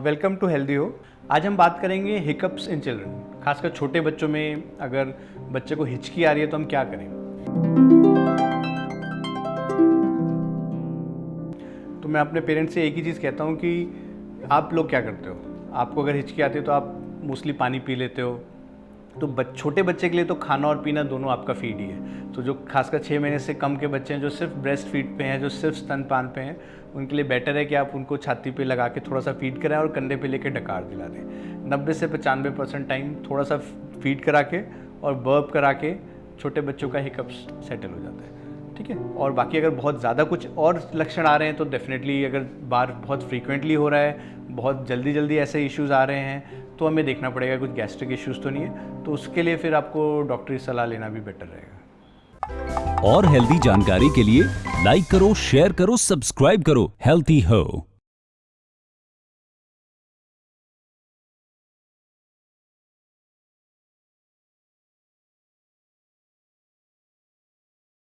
Welcome to healthy हो। आज हम बात करेंगे हिकअप्स इन चिल्ड्रन, खासकर छोटे बच्चों में। अगर बच्चे को हिचकी आ रही है तो हम क्या करें? तो मैं अपने पेरेंट्स से एक ही चीज़ कहता हूँ कि आप लोग क्या करते हो? आपको अगर हिचकी आती है तो आप मोस्टली पानी पी लेते हो। तो छोटे बच्चे के लिए तो खाना और पीना दोनों आपका फीड ही है। तो जो खासकर 6 महीने से कम के बच्चे हैं, जो सिर्फ ब्रेस्ट फीड पे हैं, जो सिर्फ स्तनपान पे हैं, उनके लिए बेटर है कि आप उनको छाती पे लगा के थोड़ा सा फीड कराएं और कंधे पे लेके डकार दिला दें। 90 से 95% टाइम थोड़ा सा फीड करा के और बर्प करा के छोटे बच्चों का हिकअप्स सेटल हो जाता है। ठीक है। और बाकी अगर बहुत ज़्यादा कुछ और लक्षण आ रहे हैं तो डेफिनेटली, अगर बार बहुत फ्रीक्वेंटली हो रहा है, बहुत जल्दी ऐसे इश्यूज़ आ रहे हैं, तो हमें देखना पड़ेगा कुछ गैस्ट्रिक इश्यूज़ तो नहीं है। तो उसके लिए फिर आपको डॉक्टरी सलाह लेना भी बेटर रहेगा। और हेल्दी जानकारी के लिए लाइक करो, शेयर करो, सब्सक्राइब करो हेल्थी हो।